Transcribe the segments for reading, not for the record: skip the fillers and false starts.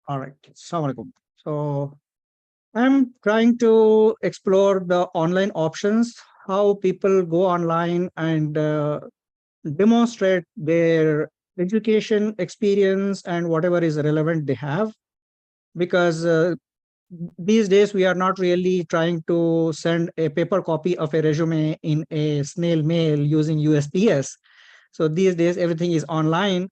All right. Assalamu alaikum. So I'm trying to explore the online options, how people go online and demonstrate their education experience and whatever is relevant they have. Because these days we are not really trying to send a paper copy of a resume in a snail mail using USPS. So these days everything is online,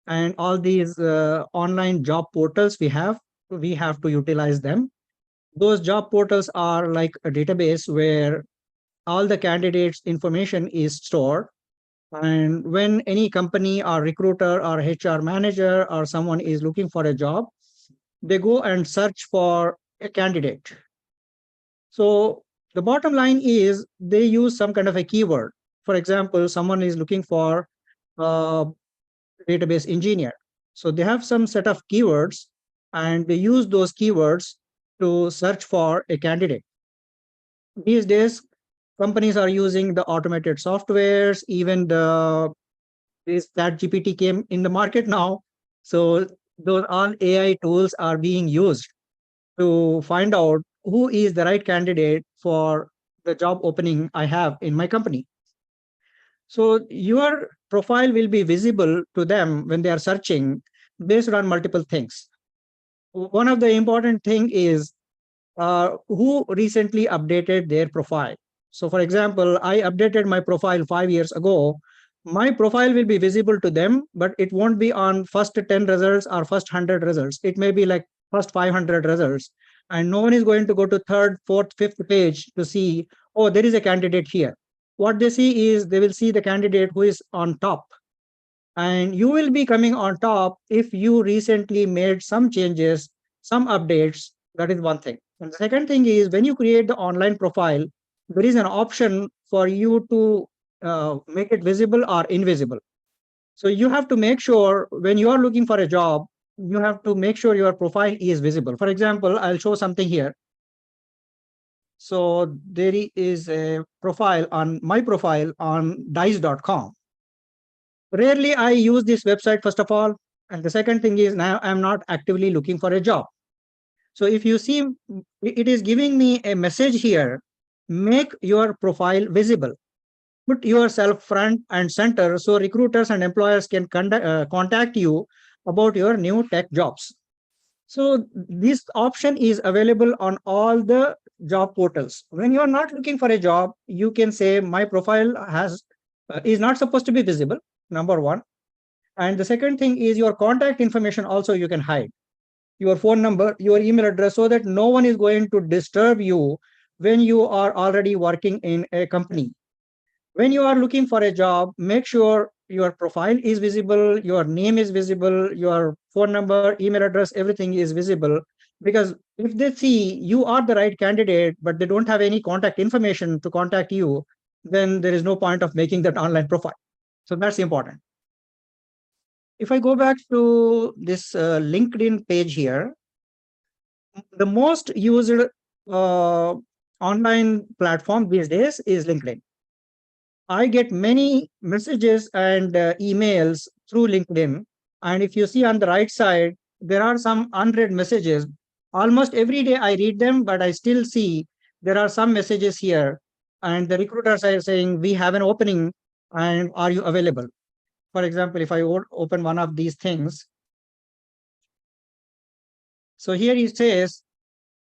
and all these online job portals we have to utilize them. Those job portals are like a database where all the candidates information is stored, and when any company or recruiter or HR manager or someone is looking for a job, they go and search for a candidate. So the bottom line is they use some kind of a keyword. For example, someone is looking for a database engineer. So they have some set of keywords, and they use those keywords to search for a candidate. These days, companies are using the automated softwares, even this chat GPT came in the market now. So those all AI tools are being used to find out who is the right candidate for the job opening I have in my company. So your profile will be visible to them when they are searching based on multiple things. One of the important thing is who recently updated their profile. So for example, I updated my profile 5 years ago. My profile will be visible to them, but it won't be on first 10 results or first 100 results. It may be like first 500 results. And no one is going to go to third, fourth, fifth page to see, oh, there is a candidate here. What they see is they will see the candidate who is on top. And you will be coming on top if you recently made some changes, some updates. That is one thing. And the second thing is when you create the online profile, there is an option for you to make it visible or invisible. So you have to make sure when you are looking for a job, you have to make sure your profile is visible. For example, I'll show something here. So there is a profile on my profile on dice.com. Rarely I use this website, first of all. And the second thing is now I'm not actively looking for a job. So if you see, it is giving me a message here, make your profile visible. Put yourself front and center so recruiters and employers can contact you about your new tech jobs. So this option is available on all the job portals. When you are not looking for a job, you can say my profile has is not supposed to be visible, number one. And the second thing is your contact information also you can hide. Your phone number, your email address, so that no one is going to disturb you when you are already working in a company. When you are looking for a job, make sure your profile is visible, your name is visible, your phone number, email address, everything is visible. Because if they see you are the right candidate, but they don't have any contact information to contact you, then there is no point of making that online profile. So that's important. If I go back to this LinkedIn page here, the most used online platform these days is LinkedIn. I get many messages and emails through LinkedIn. And if you see on the right side, there are some unread messages. Almost every day I read them, but I still see there are some messages here. And the recruiters are saying, we have an opening and are you available? For example, if I open one of these things, so here it says,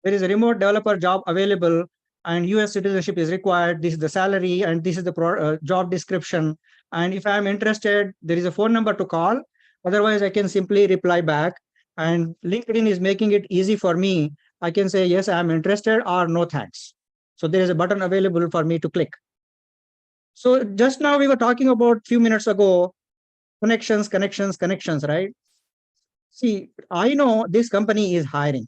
there is a remote developer job available and US citizenship is required. This is the salary and this is the job description. And if I'm interested, there is a phone number to call. Otherwise, I can simply reply back. And LinkedIn is making it easy for me. I can say, yes, I'm interested or no thanks. So there is a button available for me to click. So just now we were talking about few minutes ago, connections, connections, connections, right? See, I know this company is hiring.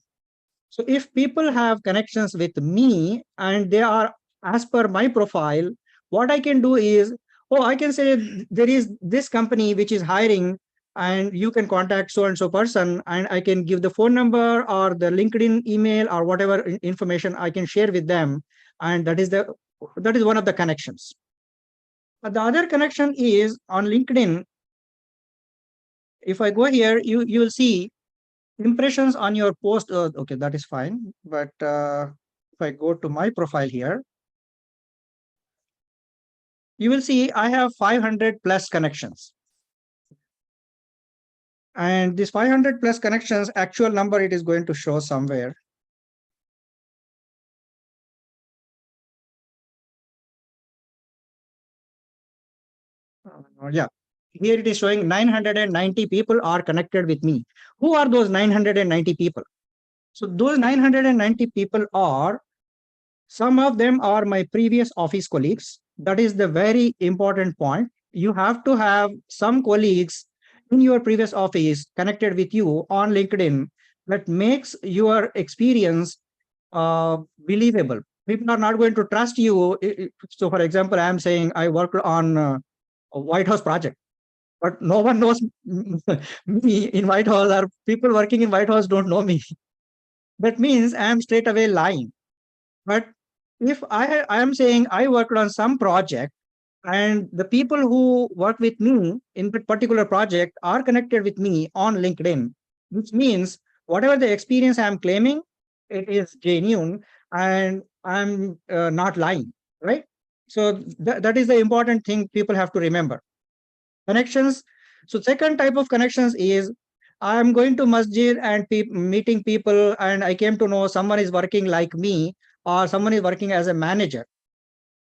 So if people have connections with me and they are as per my profile, what I can do is, oh, I can say there is this company which is hiring and you can contact so and so person, and I can give the phone number or the LinkedIn email or whatever information I can share with them. And that is one of the connections. But the other connection is on LinkedIn. If I go here, you will see Impressions on your post. Okay, that is fine. But if I go to my profile here, you will see I have 500 plus connections. And this 500 plus connections, actual number, it is going to show somewhere. Yeah, here it is showing 990 people are connected with me. Who are those 990 people? So those 990 people are, some of them are my previous office colleagues. That is the very important point. You have to have some colleagues in your previous office connected with you on LinkedIn. That makes your experience believable. People are not going to trust you. So, for example, I am saying I worked on a White House project, but no one knows me in White House, or people working in White House don't know me. That means I am straight away lying. But if I am saying I worked on some project, and the people who work with me in that particular project are connected with me on LinkedIn, which means whatever the experience I'm claiming, it is genuine, and I'm not lying, right? So that is the important thing people have to remember. Connections. So second type of connections is, I'm going to masjid and meeting people, and I came to know someone is working like me, or someone is working as a manager.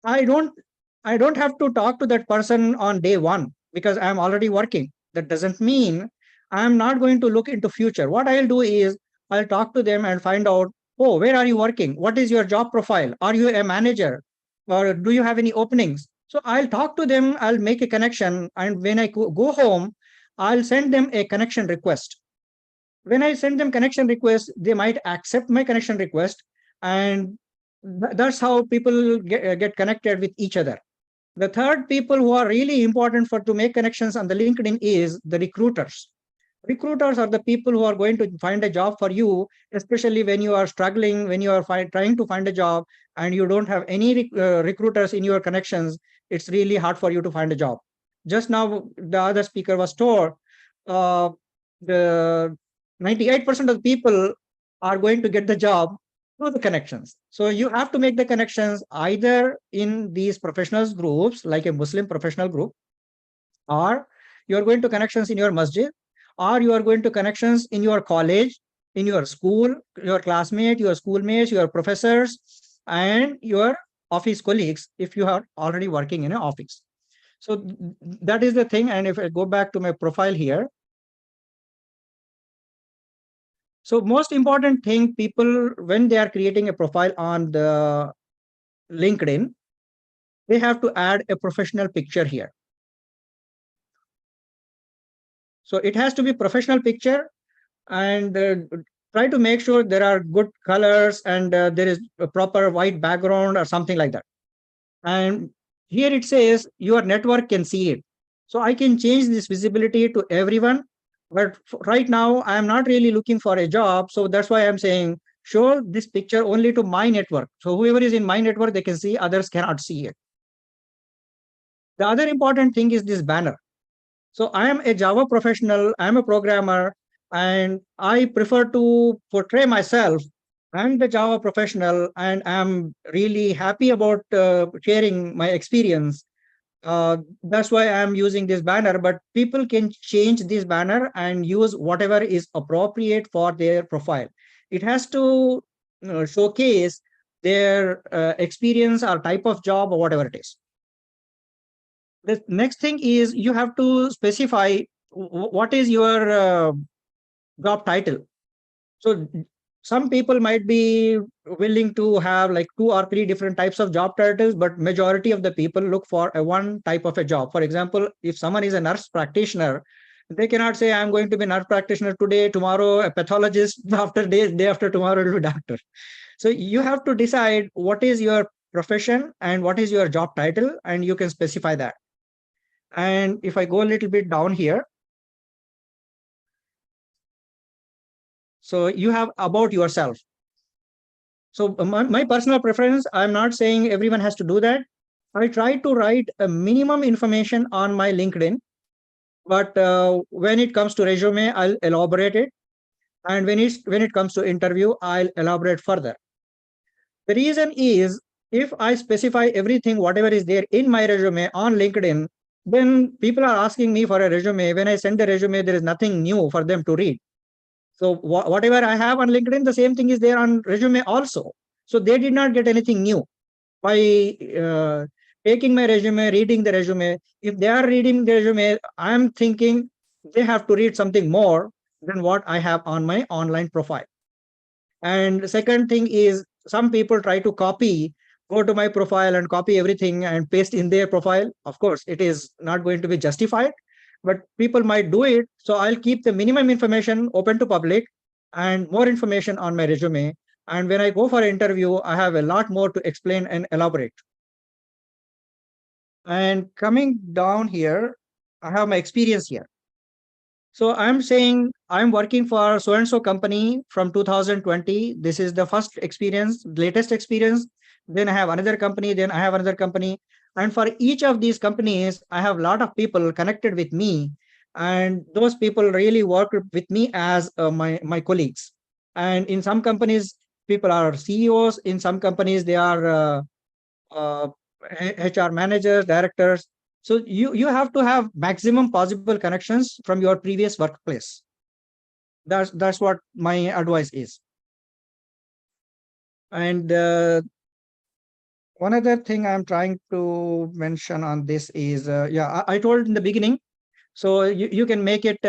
I don't I don't have to talk to that person on day one because I'm already working. That doesn't mean I'm not going to look into future. What I'll do is I'll talk to them and find out, oh, where are you working? What is your job profile? Are you a manager? Or do you have any openings? So I'll talk to them, I'll make a connection, and when I go home, I'll send them a connection request. When I send them connection request, they might accept my connection request, and that's how people get connected with each other. The third people who are really important for to make connections on the LinkedIn is the recruiters. Recruiters are the people who are going to find a job for you, especially when you are struggling, when you are trying to find a job and you don't have any recruiters in your connections. It's really hard for you to find a job. Just now, the other speaker was told uh, the 98% of the people are going to get the job through the connections. So you have to make the connections either in these professionals groups, like a Muslim professional group, or you are going to connections in your masjid, or you are going to connections in your college, in your school, your classmate, your schoolmates, your professors, and your office colleagues if you are already working in an office. So that is the thing. And if I go back to my profile here, so most important thing, people, when they are creating a profile on the LinkedIn, they have to add a professional picture here. So it has to be professional picture, and try to make sure there are good colors, and there is a proper white background or something like that. And here it says your network can see it. So I can change this visibility to everyone. But right now, I am not really looking for a job. So that's why I'm saying show this picture only to my network. So whoever is in my network, they can see, others cannot see it. The other important thing is this banner. So I am a Java professional, I am a programmer, and I prefer to portray myself. I'm the Java professional, and I'm really happy about sharing my experience. That's why I'm using this banner, but people can change this banner and use whatever is appropriate for their profile. It has to showcase their experience or type of job or whatever it is. The next thing is you have to specify what is your job title. So some people might be willing to have like 2 or 3 different types of job titles, but majority of the people look for a one type of a job. For example, if someone is a nurse practitioner, they cannot say I'm going to be nurse practitioner today, tomorrow a pathologist, after day after tomorrow it will be doctor. So you have to decide what is your profession and what is your job title, and you can specify that. And if I go a little bit down here, so you have about yourself. So my personal preference, I'm not saying everyone has to do that. I try to write a minimum information on my LinkedIn, but when it comes to resume, I'll elaborate it. And when it comes to interview, I'll elaborate further. The reason is, if I specify everything, whatever is there in my resume on LinkedIn, then people are asking me for a resume. When I send the resume, there is nothing new for them to read. So whatever I have on LinkedIn, the same thing is there on resume also. So they did not get anything new by taking my resume, reading the resume. If they are reading the resume, I am thinking they have to read something more than what I have on my online profile. And the second thing is, some people try to copy, go to my profile and copy everything and paste in their profile. Of course, it is not going to be justified, but people might do it. So I'll keep the minimum information open to public and more information on my resume. And when I go for an interview, I have a lot more to explain and elaborate. And coming down here, I have my experience here. So I'm saying I'm working for so and so company from 2020. This is the first experience, latest experience. Then I have another company, then I have another company. And for each of these companies, I have a lot of people connected with me. And those people really work with me as my colleagues. And in some companies, people are CEOs. In some companies, they are uh, HR managers, directors. So you have to have maximum possible connections from your previous workplace. That's what my advice is. And one other thing I'm trying to mention on this is, yeah, I told in the beginning. So you can make it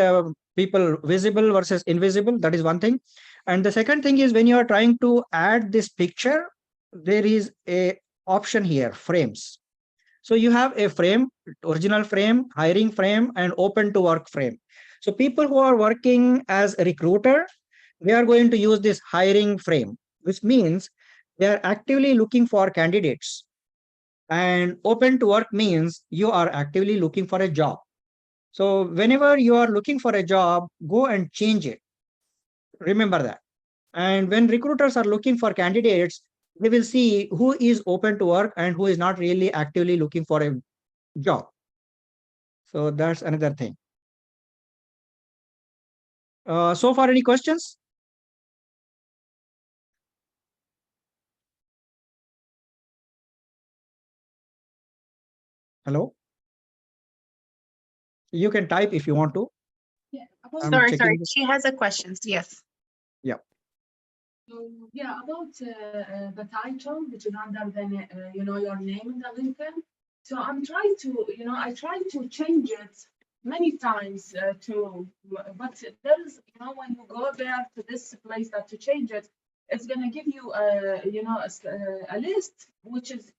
people visible versus invisible. That is one thing. And the second thing is, when you are trying to add this picture, there is a option here, frames. So you have a frame, original frame, hiring frame, and open to work frame. So people who are working as a recruiter, they are going to use this hiring frame, which means they are actively looking for candidates. And open to work means you are actively looking for a job. So whenever you are looking for a job, go and change it. Remember that. And when recruiters are looking for candidates, they will see who is open to work and who is not really actively looking for a job. So that's another thing. So far, any questions? Hello? You can type if you want to. Yeah. I'm Sorry, checking this. She has a question. Yes. Yeah. So, yeah, about the title, which is under the, your name in the LinkedIn. So I'm trying to, I try to change it many times but there is, when you go there to this place that to change it, it's going to give you, a list, which is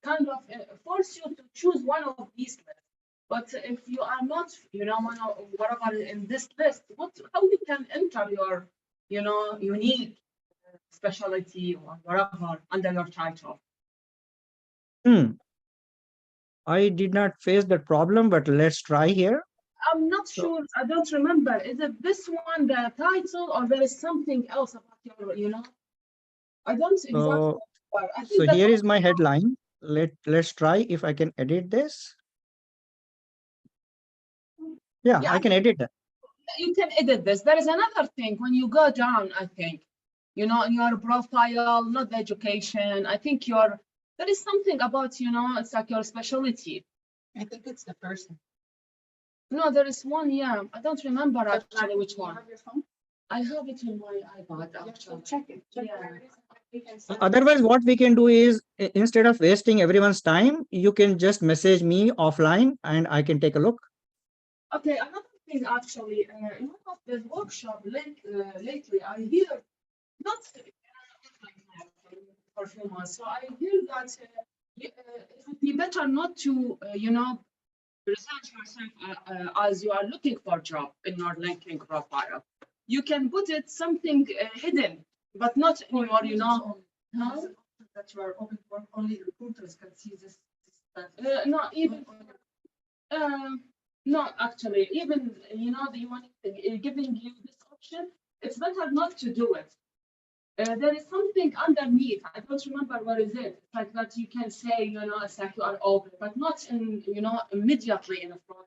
kind of force you to choose one of these lists. But if you are not, one of whatever in this list, how you can enter your, unique specialty or whatever under your title? I did not face that problem, but let's try here. I'm not sure. I don't remember. Is it this one, the title, or there is something else about your, I don't exactly remember. I So think here is my headline. Let's try if I can edit this. Yeah, I can edit that. you can edit this. There is another thing when you go down, I think, in your profile, not the education. I think there is something about, it's like your specialty. I think it's the person. No, there is one, yeah. I don't remember actually which one. Have your phone? I have it in my iPad actually. Check it. Otherwise, what we can do is, instead of wasting everyone's time, you can just message me offline and I can take a look. Okay, another thing actually, in one of the workshop lately, I hear not for a few months. So I hear that it would be better not to, present yourself as you are looking for a job in your LinkedIn profile. You can put it something hidden, but not in your, That you are open for only recruiters can see this. not even. No, actually, even the one giving you this option, it's better not to do it. There is something underneath. I don't remember what is it. It's like that you can say, it's like you are open, but not in, immediately in a front.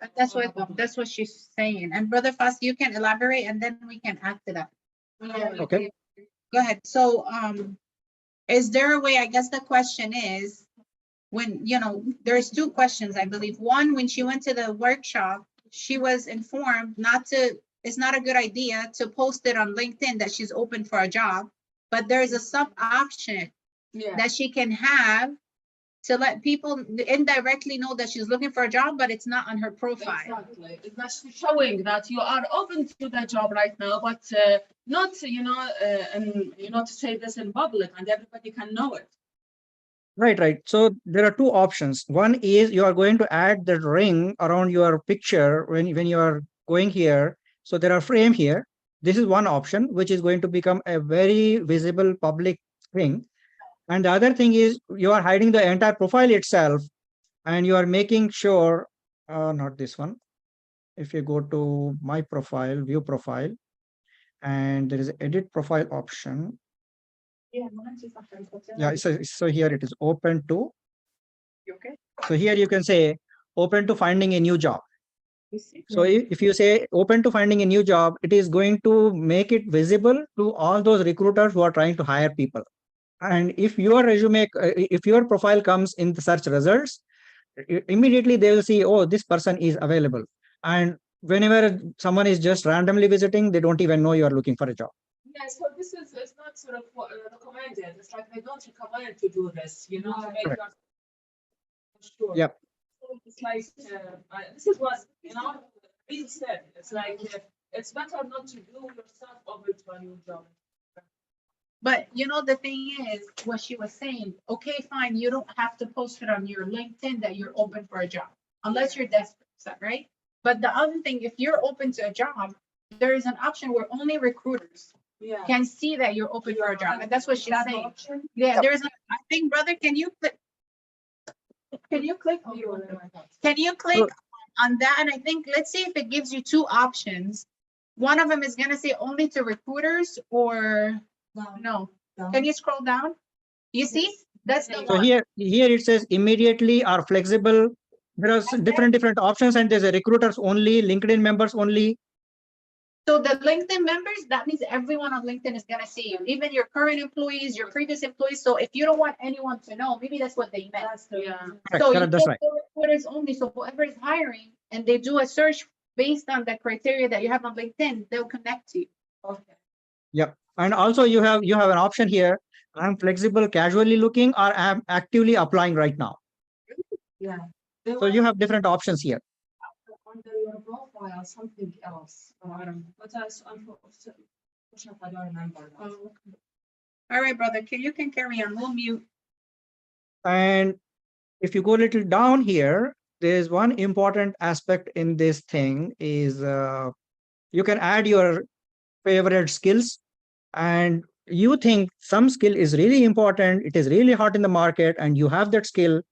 That's what she's saying. And Brother Fast, you can elaborate and then we can add to that. Okay. Go ahead. So, is there a way, I guess the question is, when, there's two questions, I believe. One, when she went to the workshop, she was informed it's not a good idea to post it on LinkedIn that she's open for a job, but there's a sub option Yeah. that she can have to let people indirectly know that she's looking for a job, but it's not on her profile. Exactly. It's just showing that you are open to the job right now, but not, and to say this in public and everybody can know it. Right. So there are two options. One is you are going to add the ring around your picture when you are going here. So there are frame here. This is one option, which is going to become a very visible public thing. And the other thing is you are hiding the entire profile itself, and you are making sure, not this one. If you go to my profile, view profile, and there is edit profile option. Yeah, so here it is open to. Okay. So here you can say open to finding a new job. So Mm-hmm. if you say open to finding a new job, it is going to make it visible to all those recruiters who are trying to hire people. And if your resume, if your profile comes in the search results, immediately they will see, oh, this person is available. And whenever someone is just randomly visiting, they don't even know you are looking for a job. Yeah, so this is it's not sort of recommended. It's like they don't recommend to do this, to make Correct. sure. Yep. So it's like this is what Bill said. It's like it's better not to do yourself over to a new job. But the thing is, what she was saying, okay, fine, you don't have to post it on your LinkedIn that you're open for a job, unless you're desperate, right? But the other thing, if you're open to a job, there is an option where only recruiters Yeah. can see that you're open for a job, and that's what she's That saying. option? Yeah, there's I think, brother, can you click? Can you click? Can you click on that? And I think, let's see if it gives you two options. One of them is gonna say only to recruiters, or no. Can you scroll down? You see? That's the So one. here it says immediately or flexible. There are different options, and there's a recruiters only, LinkedIn members only. So the LinkedIn members, that means everyone on LinkedIn is gonna see you, even your current employees, your previous employees. So if you don't want anyone to know, maybe that's what they meant. Yeah. So you Correct, that's put right. the recruiters only. So whoever is hiring and they do a search based on the criteria that you have on LinkedIn, they'll connect to you. Okay. Yep. And also you have an option here. I'm flexible, casually looking, or I'm actively applying right now. Yeah. So you have different options here. Under your profile, something else. I don't know. But unfortunately, I don't remember. That. All right, brother, you can carry on. We'll mute. And if you go a little down here, there's one important aspect in this thing is you can add your favorite skills, and you think some skill is really important, it is really hot in the market, and you have that skill,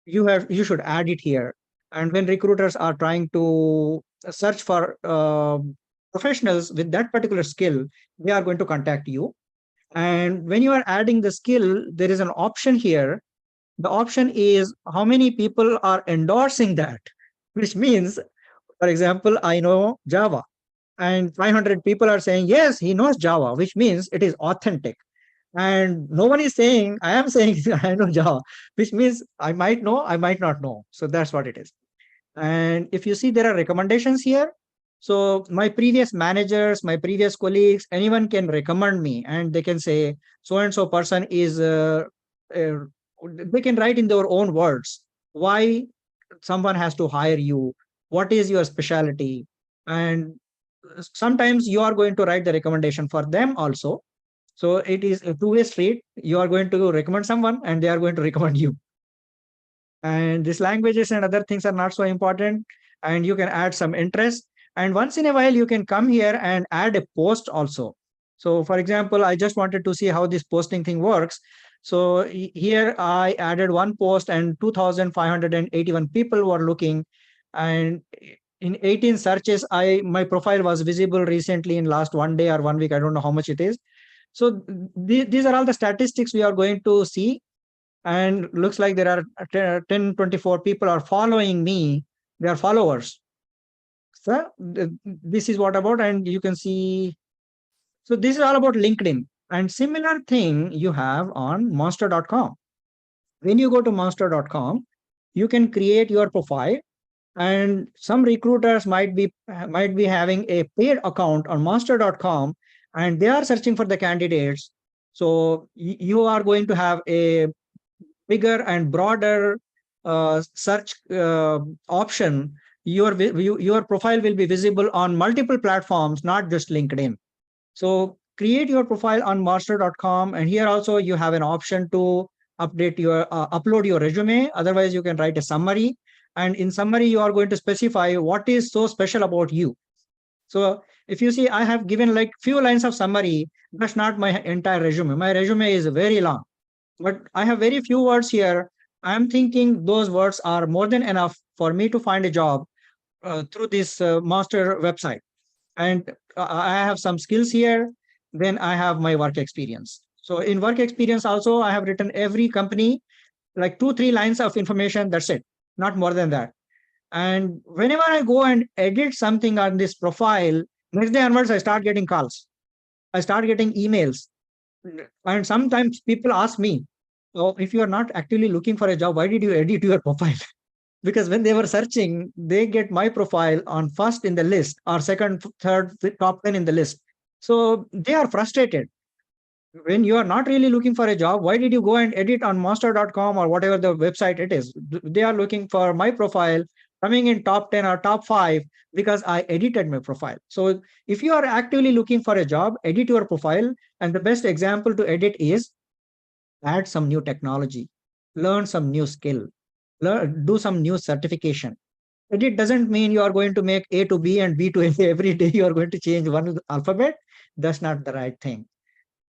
you should add it here. And when recruiters are trying to search for professionals with that particular skill, they are going to contact you. And when you are adding the skill, there is an option here. The option is how many people are endorsing that, which means, for example, I know Java, and 500 people are saying, yes, he knows Java, which means it is authentic. And no one is saying, I am saying I know Java, which means I might know, I might not know. So that's what it is. And if you see, there are recommendations here. So my previous managers, my previous colleagues, anyone can recommend me, and they can say, so and so person is, they can write in their own words why someone has to hire you, what is your specialty. And sometimes you are going to write the recommendation for them also. So it is a two-way street. You are going to recommend someone, and they are going to recommend you. And these languages and other things are not so important, and you can add some interest. And once in a while, you can come here and add a post also. So for example, I just wanted to see how this posting thing works. So here I added one post, and 2,581 people were looking. And in 18 searches, my profile was visible recently in last 1 day or 1 week. I don't know how much it is. So these are all the statistics we are going to see. And looks like there are 10, 24 people are following me. They are followers. So this is what about, and you can see So this is all about LinkedIn. And similar thing you have on monster.com. When you go to monster.com, you can create your profile, and some recruiters might be having a paid account on monster.com, and they are searching for the candidates. So you are going to have a bigger and broader search option. Your profile will be visible on multiple platforms, not just LinkedIn. So create your profile on master.com, and here also you have an option to upload your resume. Otherwise, you can write a summary, and in summary, you are going to specify what is so special about you. So if you see, I have given like few lines of summary. That's not my entire resume. My resume is very long, but I have very few words here. I'm thinking those words are more than enough for me to find a job through this master website. And I have some skills here. Then I have my work experience. So in work experience also, I have written every company like 2-3 lines of information. That's it, not more than that. And whenever I go and edit something on this profile, next day onwards, I start getting calls. I start getting emails. And sometimes people ask me, oh, if you are not actively looking for a job, why did you edit your profile? Because when they were searching, they get my profile on first in the list or second, third, top 10 in the list. So they are frustrated. When you are not really looking for a job, why did you go and edit on monster.com or whatever the website it is? They are looking for my profile coming in top 10 or top 5 because I edited my profile. So if you are actively looking for a job, edit your profile. And the best example to edit is add some new technology, learn some new skill, do some new certification. Edit doesn't mean you are going to make A to B and B to A every day. You are going to change one alphabet. That's not the right thing.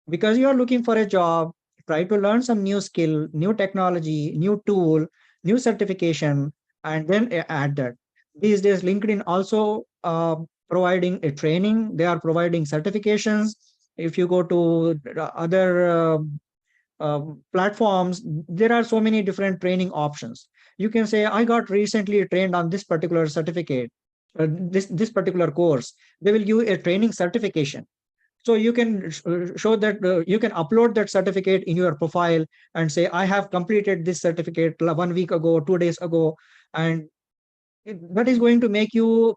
Because you are looking for a job, try to learn some new skill, new technology, new tool, new certification, and then add that. These days, LinkedIn also providing a training. They are providing certifications. If you go to the other platforms, there are so many different training options. You can say, I got recently trained on this particular certificate, this particular course. They will give a training certification. So you can show that you can upload that certificate in your profile and say, I have completed this certificate 1 week ago, 2 days ago, and that is going to make you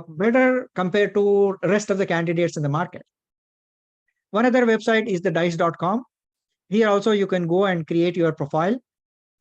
better compared to rest of the candidates in the market. One other website is the dice.com. Here also you can go and create your profile,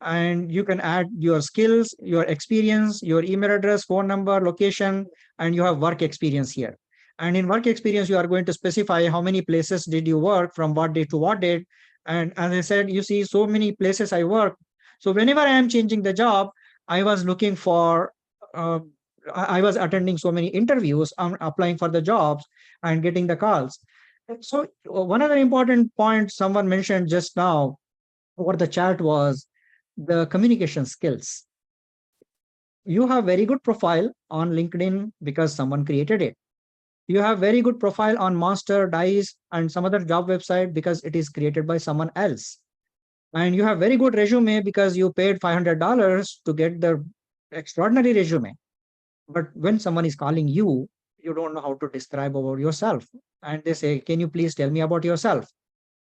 and you can add your skills, your experience, your email address, phone number, location, and you have work experience here. And in work experience, you are going to specify how many places did you work, from what date to what date. And as I said, you see so many places I work. So whenever I am changing the job, I was looking for, I was attending so many interviews, I'm applying for the jobs and getting the calls. So one other important point someone mentioned just now over the chat was the communication skills. You have very good profile on LinkedIn because someone created it. You have very good profile on Monster, Dice, and some other job website because it is created by someone else. And you have very good resume because you paid $500 to get the extraordinary resume. But when someone is calling you, you don't know how to describe about yourself. And they say, can you please tell me about yourself?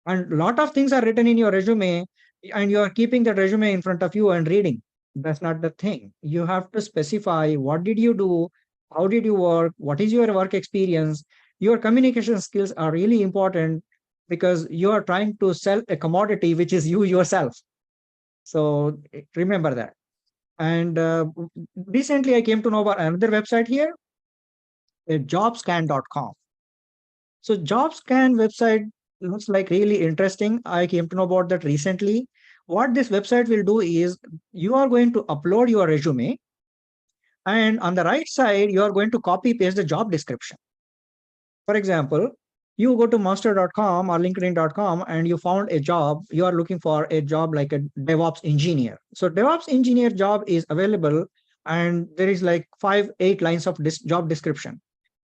And a lot of things are written in your resume, and you are keeping that resume in front of you and reading. That's not the thing. You have to specify what did you do, how did you work, what is your work experience. Your communication skills are really important because you are trying to sell a commodity, which is you yourself. So remember that. And recently I came to know about another website here, jobscan.com. So JobScan website looks like really interesting. I came to know about that recently. What this website will do is you are going to upload your resume, and on the right side, you are going to copy paste the job description. For example, you go to master.com or linkedin.com and you found a job. You are looking for a job like a DevOps engineer. So DevOps engineer job is available, and there is like 5-8 lines of this job description.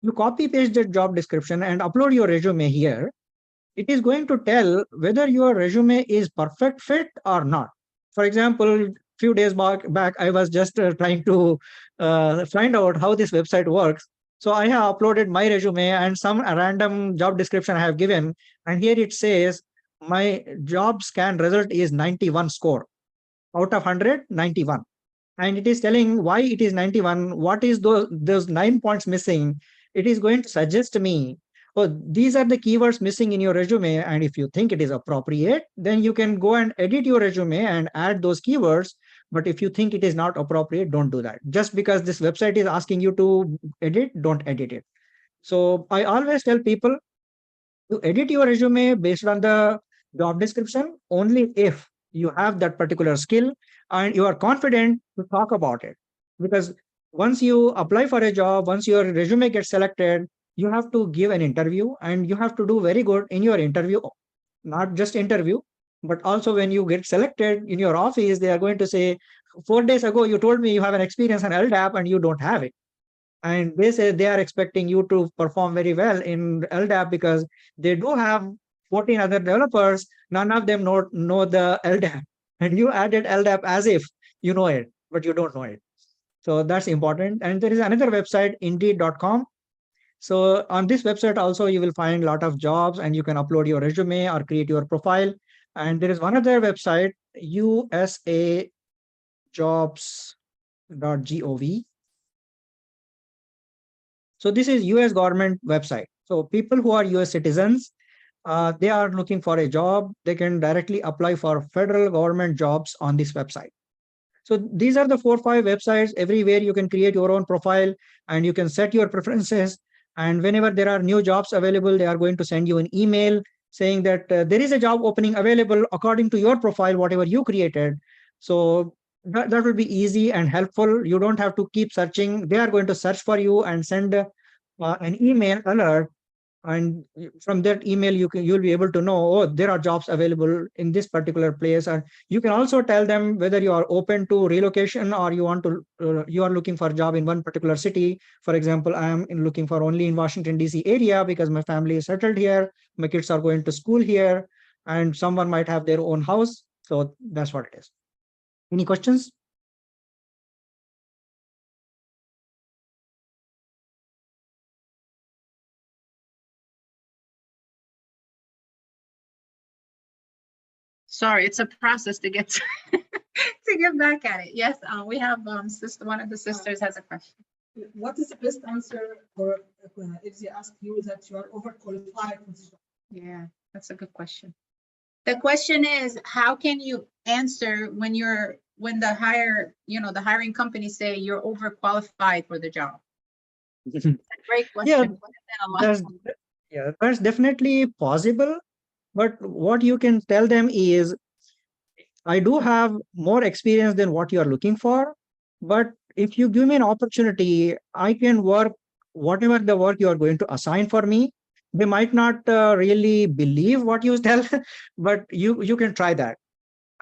You copy paste the job description and upload your resume here. It is going to tell whether your resume is perfect fit or not. For example, few days back I was just trying to find out how this website works. So I have uploaded my resume and some random job description I have given. And here it says my job scan result is 91 score out of 100, 91. And it is telling why it is 91. What is those 9 points missing? It is going to suggest me, oh, these are the keywords missing in your resume. And if you think it is appropriate, then you can go and edit your resume and add those keywords. But if you think it is not appropriate, don't do that. Just because this website is asking you to edit, don't edit it. So I always tell people to edit your resume based on the job description only if you have that particular skill and you are confident to talk about it. Because once you apply for a job, once your resume gets selected, you have to give an interview and you have to do very good in your interview. Not just interview, but also when you get selected in your office, they are going to say, 4 days ago, you told me you have an experience on LDAP and you don't have it. And they say they are expecting you to perform very well in LDAP because they do have 14 other developers. None of them know the LDAP. And you added LDAP as if you know it, but you don't know it. So that's important. And there is another website, indeed.com. So on this website also, you will find a lot of jobs and you can upload your resume or create your profile. And there is one other website, usajobs.gov. So this is US government website. So people who are US citizens, they are looking for a job. They can directly apply for federal government jobs on this website. So these are the 4 or 5 websites. Everywhere you can create your own profile and you can set your preferences. And whenever there are new jobs available, they are going to send you an email saying that there is a job opening available according to your profile, whatever you created. So that will be easy and helpful. You don't have to keep searching. They are going to search for you and send an email alert. And from that email, you'll be able to know, oh, there are jobs available in this particular place. And you can also tell them whether you are open to relocation or you are looking for a job in one particular city. For example, I am looking for only in Washington, DC area because my family is settled here. My kids are going to school here and someone might have their own house. So that's what it is. Any questions? Sorry, it's a process to get to get back at it. Yes, we have sister. One of the sisters has a question. What is the best answer for if they ask you that you are overqualified for this job? Yeah, that's a good question. The question is, how can you answer when the hiring companies say you're overqualified for the job? It's a great question. That's definitely possible. But what you can tell them is, I do have more experience than what you are looking for. But if you give me an opportunity, I can work whatever the work you are going to assign for me. They might not really believe what you tell, but you can try that.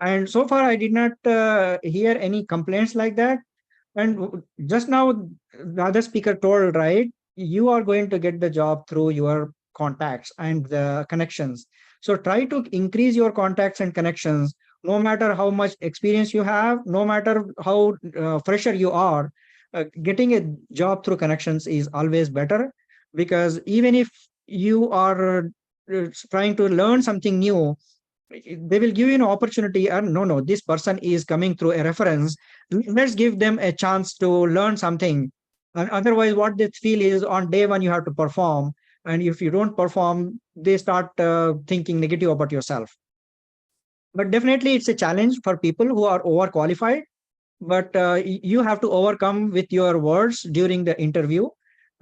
And so far, I did not hear any complaints like that. And just now, the other speaker told, right, you are going to get the job through your contacts and the connections. So try to increase your contacts and connections, no matter how much experience you have, no matter how fresher you are. Getting a job through connections is always better because even if you are trying to learn something new, they will give you an opportunity. And no, this person is coming through a reference. Let's give them a chance to learn something. And otherwise, what they feel is on day one you have to perform, and if you don't perform, they start thinking negative about yourself. But definitely, it's a challenge for people who are overqualified. But you have to overcome with your words during the interview.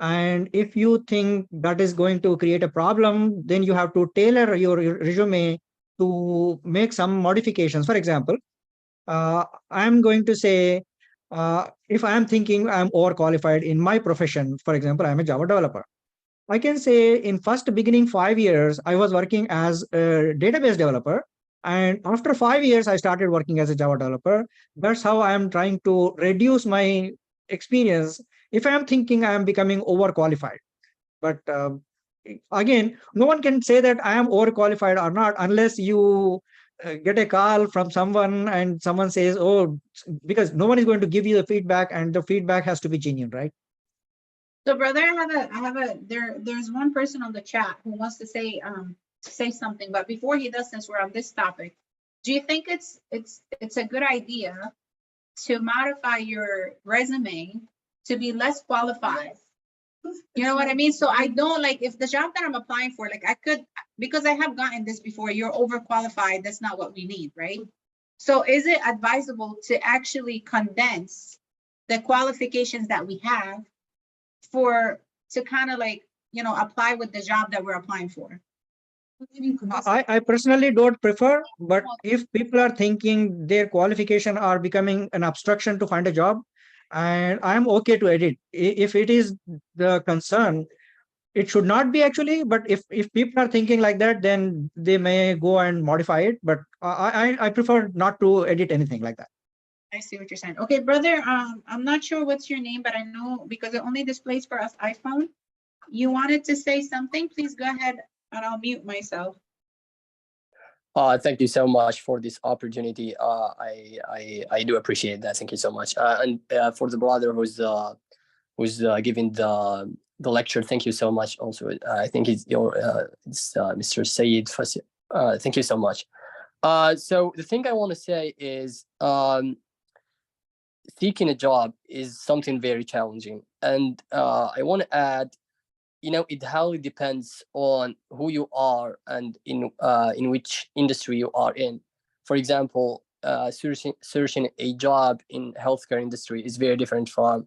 And if you think that is going to create a problem, then you have to tailor your resume to make some modifications. For example, I'm going to say, if I'm thinking I'm overqualified in my profession, for example, I'm a Java developer. I can say in first beginning 5 years, I was working as a database developer. And after 5 years, I started working as a Java developer. That's how I'm trying to reduce my experience if I'm thinking I'm becoming overqualified. But again, no one can say that I am overqualified or not unless you get a call from someone and someone says, oh, because no one is going to give you the feedback and the feedback has to be genuine, right? So brother, there's one person on the chat who wants to say something, but before he does, since we're on this topic, do you think it's a good idea to modify your resume to be less qualified? You know what I mean? So I don't like, if the job that I'm applying for, like I could, because I have gotten this before, you're overqualified, that's not what we need, right? So is it advisable to actually condense the qualifications that we have to kind of like, apply with the job that we're applying for? I personally don't prefer, but if people are thinking their qualification are becoming an obstruction to find a job, and I'm okay to edit. If it is the concern, it should not be actually, but if people are thinking like that, then they may go and modify it. But I prefer not to edit anything like that. I see what you're saying. Okay, brother, I'm not sure what's your name, but I know because it only displays for us iPhone. You wanted to say something, please go ahead and I'll mute myself. Thank you so much for this opportunity. I do appreciate that. Thank you so much. And for the brother who's giving the lecture, thank you so much. Also, I think it's Mr. Sayed Fassi. Thank you so much. So the thing I want to say is seeking a job is something very challenging, and I want to add, it highly depends on who you are and in which industry you are in. For example, searching a job in healthcare industry is very different from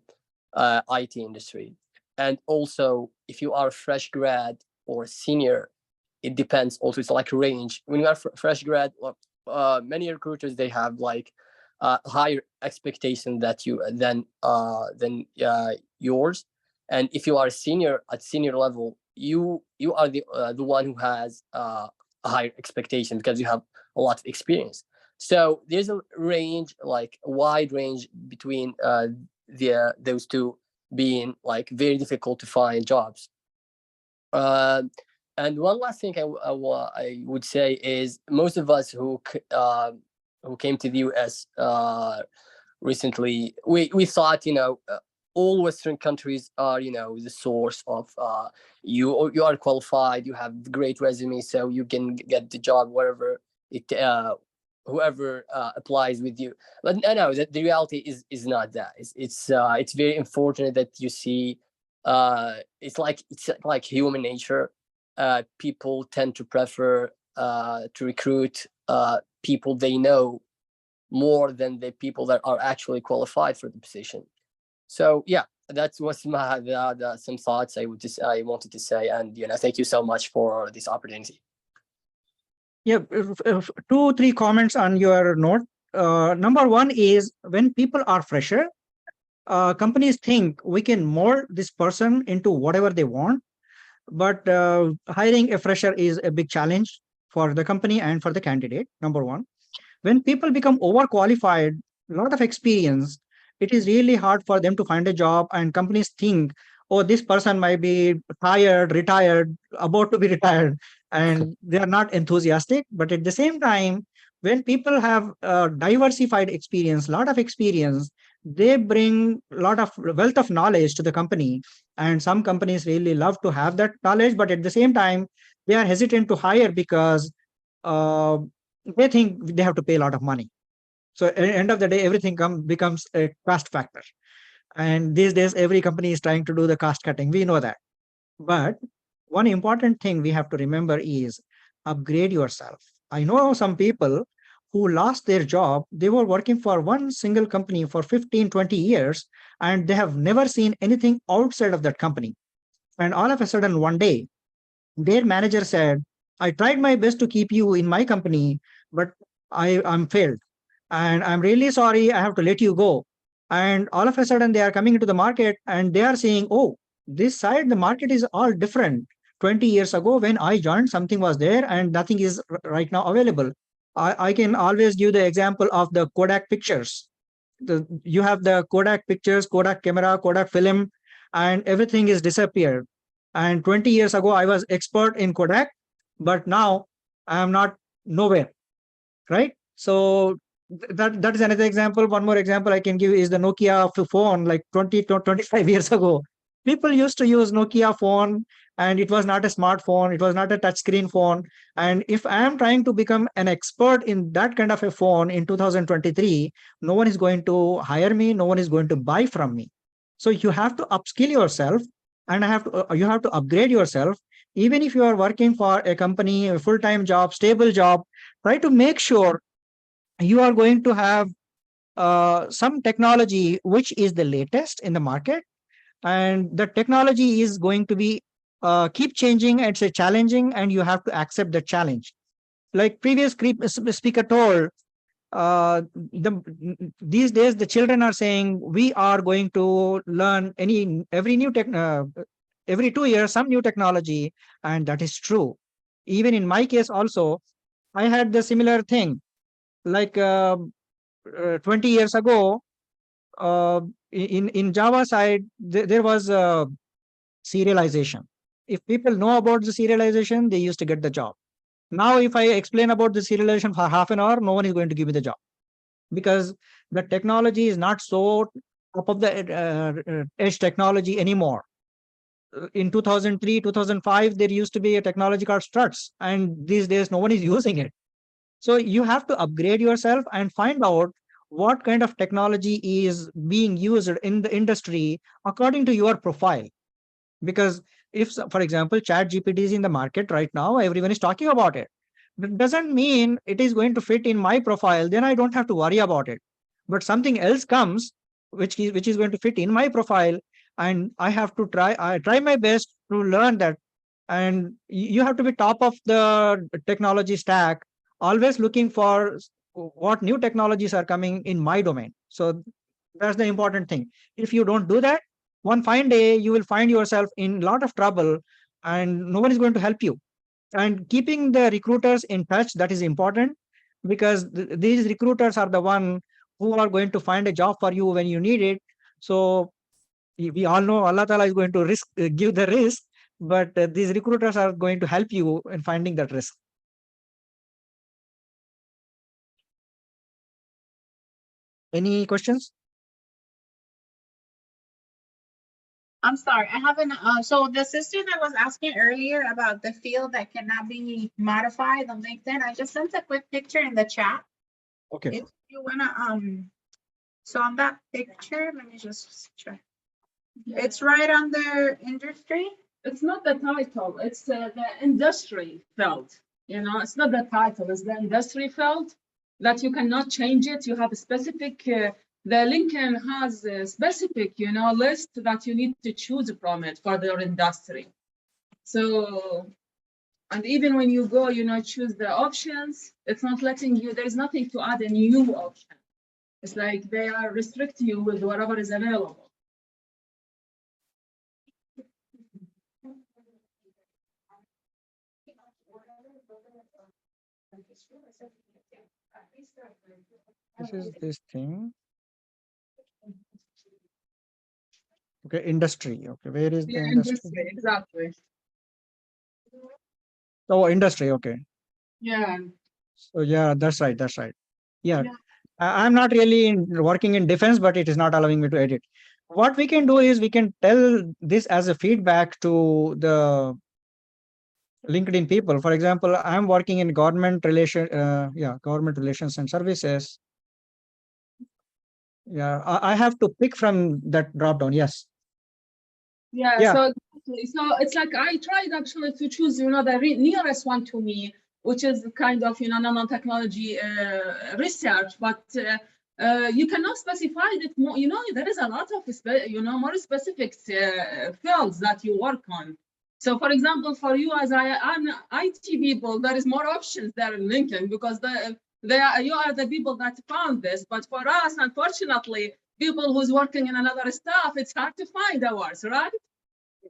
IT industry. And also, if you are a fresh grad or senior, it depends. Also, it's like a range. When you are fresh grad, many recruiters, they have like higher expectation than yours. And if you are a senior at senior level, you are the one who has a higher expectation because you have a lot of experience. So there's a range, like a wide range between those two, being like very difficult to find jobs. And one last thing I would say is most of us who came to the US recently, we thought, all Western countries are, the source of you are qualified, you have great resume, so you can get the job wherever whoever applies with you. But no, the reality is not that. It's very unfortunate that you see it's like human nature. People tend to prefer to recruit people they know more than the people that are actually qualified for the position. So yeah, that was some thoughts I wanted to say, and thank you so much for this opportunity. Yeah, 2-3 comments on your note. Number one is when people are fresher, companies think we can mold this person into whatever they want, but hiring a fresher is a big challenge for the company and for the candidate. Number one, when people become overqualified, a lot of experience, it is really hard for them to find a job, and companies think, oh, this person might be tired, retired, about to be retired, and they are not enthusiastic. But at the same time, when people have diversified experience, a lot of experience, they bring a lot of wealth of knowledge to the company. And some companies really love to have that knowledge, but at the same time, they are hesitant to hire because they think they have to pay a lot of money. So at the end of the day, everything becomes a cost factor. And these days, every company is trying to do the cost cutting. We know that. But one important thing we have to remember is upgrade yourself. I know some people who lost their job. They were working for one single company for 15, 20 years, and they have never seen anything outside of that company. And all of a sudden, one day, their manager said, I tried my best to keep you in my company, but I'm failed. And I'm really sorry, I have to let you go. And all of a sudden, they are coming into the market and they are saying, oh, this side, the market is all different. 20 years ago, when I joined, something was there and nothing is right now available. I can always give the example of the Kodak pictures. You have the Kodak pictures, Kodak camera, Kodak film, and everything is disappeared. And 20 years ago, I was expert in Kodak, but now I am not nowhere, right? So that is another example. One more example I can give is the Nokia phone, like 20 to 25 years ago. People used to use Nokia phone, and it was not a smartphone, it was not a touchscreen phone. And if I am trying to become an expert in that kind of a phone in 2023, no one is going to hire me, no one is going to buy from me. So you have to upskill yourself, and you have to upgrade yourself. Even if you are working for a company, a full-time job, stable job, try to make sure you are going to have some technology which is the latest in the market, and the technology is going to be keep changing. It's a challenging, and you have to accept the challenge. Like previous speaker told, these days the children are saying we are going to learn every 2 years some new technology, and that is true. Even in my case also, I had the similar thing. Like 20 years ago, uh, in Java side, there was serialization. If people know about the serialization, they used to get the job. Now, if I explain about the serialization for half an hour, no one is going to give me the job, because the technology is not so top of the edge technology anymore. In 2003, 2005, there used to be a technology called struts, and these days no one is using it. So you have to upgrade yourself and find out what kind of technology is being used in the industry according to your profile. Because if, for example, chat gpt is in the market right now, everyone is talking about it. That doesn't mean it is going to fit in my profile, then I don't have to worry about it. But something else comes which is going to fit in my profile, and I try my best to learn that. And you have to be top of the technology stack, always looking for what new technologies are coming in my domain. So that's the important thing. If you don't do that, one fine day you will find yourself in a lot of trouble, and no one is going to help you. And keeping the recruiters in touch, that is important, because these recruiters are the one who are going to find a job for you when you need it. So we all know Allah Ta'ala is going to give the risk, but these recruiters are going to help you in finding that risk. Any questions? I'm sorry, I haven't, so the sister that was asking earlier about the field that cannot be modified on LinkedIn, I just sent a quick picture in the chat. Okay. If you wanna, so on that picture, let me just check. It's right under industry. It's not the title, it's the industry field. You know, it's not the title, it's the industry field that you cannot change it. You have a specific, the LinkedIn has a specific, list that you need to choose from it for their industry. So, and even when you go, choose the options, it's not letting you, there's nothing to add a new option. It's like they are restricting you with whatever is available. This is this thing. Okay, industry. Okay, where is the Yeah, industry? exactly. Oh, industry. Okay. Yeah. So yeah, that's right. That's right. Yeah. Yeah. I'm not really working in defense, but it is not allowing me to edit. What we can do is we can tell this as a feedback to the LinkedIn people. For example, I'm working in government relations and services. Yeah, I have to pick from that drop down. Yes. Yeah, Yeah. so exactly. So it's like I tried actually to choose, the nearest one to me, which is kind of, nanotechnology research, but you cannot specify it more. There is a lot of, more specific fields that you work on. So, for example, for you as I'm IT people, there is more options there in LinkedIn because you are the people that found this. But for us, unfortunately, people who's working in another stuff, it's hard to find ours, right?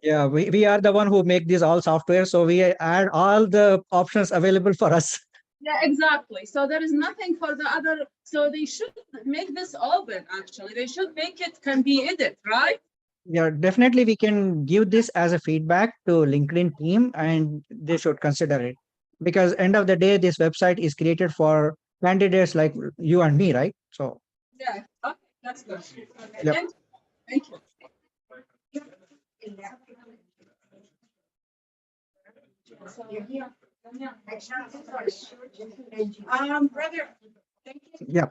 Yeah, we are the one who make this all software, so we add all the options available for us. Yeah, exactly. So there is nothing for the other. So they should make this open, actually. They should make it can be edited, right? Yeah, definitely we can give this as a feedback to LinkedIn team, and they should consider it, because end of the day, this website is created for candidates like you and me, right? So Yeah. Okay, that's good. Okay, Yep. thank you. Thank you. Brother, thank you. Yeah.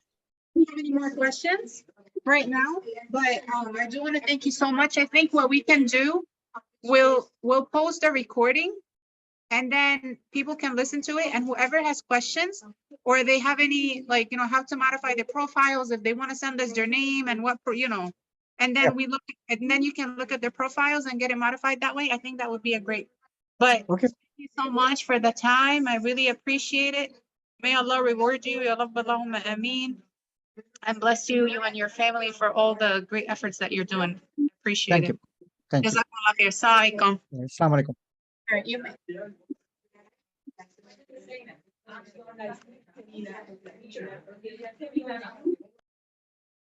Do you have any more questions right now? But I do want to thank you so much. I think what we can do, we'll post a recording and then people can listen to it, and whoever has questions or they have any, like, you know, how to modify their profiles, if they want to send us their name and what, you know, and then we look, and then you can look at their profiles and get it modified that way. I think that would be a great, but Okay. thank you so much for the time. I really appreciate it. May Allah reward you. Ya Rabb, Allahumma ameen. And bless you, you and your family for all the great efforts that you're doing. Appreciate Thank it. you. Thank you. Jazakallah khair. Assalamu alaikum. Assalamu alaikum. All right, you may. Zainab.